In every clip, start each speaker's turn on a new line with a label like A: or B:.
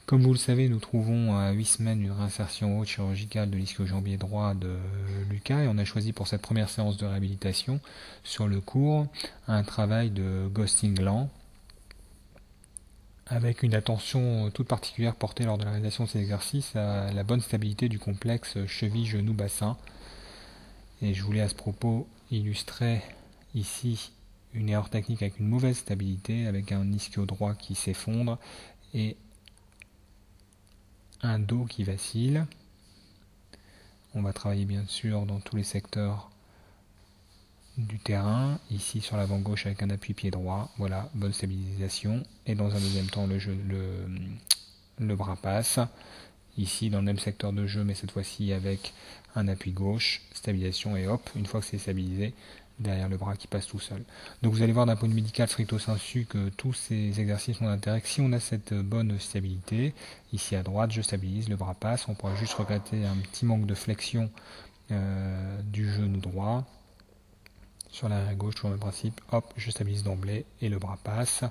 A: Comme vous le savez, nous trouvons à 8 semaines une réinsertion haute chirurgicale de l'ischio-jambier droit de Lucas et on a choisi pour cette première séance de réhabilitation sur le cours un travail de ghosting gland avec une attention toute particulière portée lors de la réalisation de ces exercices à la bonne stabilité du complexe cheville-genou-bassin. Et je voulais à ce propos illustrer ici une erreur technique avec une mauvaise stabilité, avec un ischio droit qui s'effondre et un dos qui vacille. On va travailler bien sûr dans tous les secteurs du terrain, ici sur l'avant gauche avec un appui pied droit, voilà, bonne stabilisation, et dans un deuxième temps le bras passe, ici dans le même secteur de jeu mais cette fois-ci avec un appui gauche, stabilisation et hop, une fois que c'est stabilisé, derrière le bras qui passe tout seul. Donc vous allez voir d'un point de vue médical stricto sensu que tous ces exercices ont d'intérêt. Si on a cette bonne stabilité, ici à droite je stabilise, le bras passe, on pourra juste regretter un petit manque de flexion du genou droit. Sur l'arrière gauche, toujours le même principe, hop, je stabilise d'emblée et le bras passe.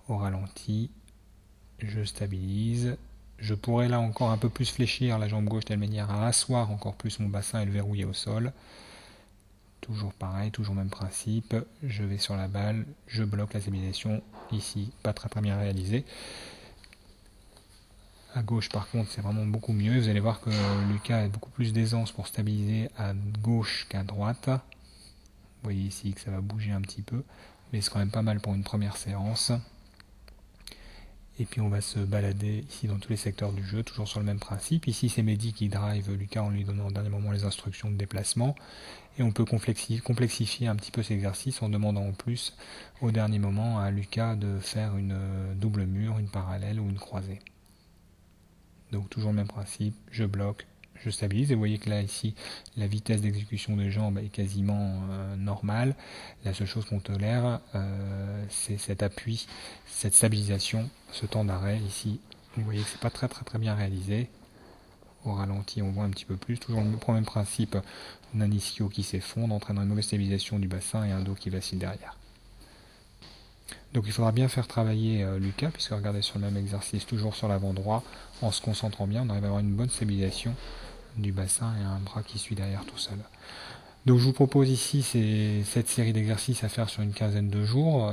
A: Au ralenti, je stabilise. Je pourrais là encore un peu plus fléchir la jambe gauche de telle manière à asseoir encore plus mon bassin et le verrouiller au sol. Toujours pareil, toujours même principe, je vais sur la balle, je bloque la stabilisation, ici pas très bien réalisé. À gauche par contre c'est vraiment beaucoup mieux, vous allez voir que Lucas a beaucoup plus d'aisance pour stabiliser à gauche qu'à droite. Vous voyez ici que ça va bouger un petit peu, mais c'est quand même pas mal pour une première séance. Et puis on va se balader ici dans tous les secteurs du jeu, toujours sur le même principe. Ici c'est Mehdi qui drive Lucas en lui donnant au dernier moment les instructions de déplacement. Et on peut complexifier un petit peu cet exercice en demandant en plus au dernier moment à Lucas de faire une double mur, une parallèle ou une croisée. Donc toujours le même principe, je bloque, je stabilise, et vous voyez que là ici la vitesse d'exécution des jambes est quasiment normale. La seule chose qu'on tolère c'est cet appui, cette stabilisation, ce temps d'arrêt ici. Vous voyez que c'est pas très bien réalisé. Au ralenti on voit un petit peu plus, toujours le même principe d'un ischio qui s'effondre, entraînant une mauvaise stabilisation du bassin et un dos qui vacille derrière. Donc il faudra bien faire travailler Lucas, puisque regardez sur le même exercice, toujours sur l'avant droit, en se concentrant bien, on arrive à avoir une bonne stabilisation du bassin et un bras qui suit derrière tout seul. Donc je vous propose ici cette série d'exercices à faire sur une quinzaine de jours,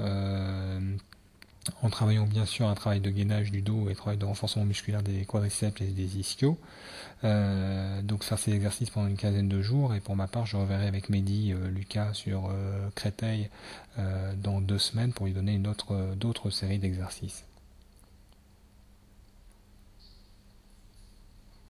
A: en travaillant bien sûr un travail de gainage du dos et un travail de renforcement musculaire des quadriceps et des ischios. Donc faire ces exercices pendant une quinzaine de jours, et pour ma part je reverrai avec Mehdi Lucas sur Créteil dans 2 semaines pour lui donner d'autres séries d'exercices.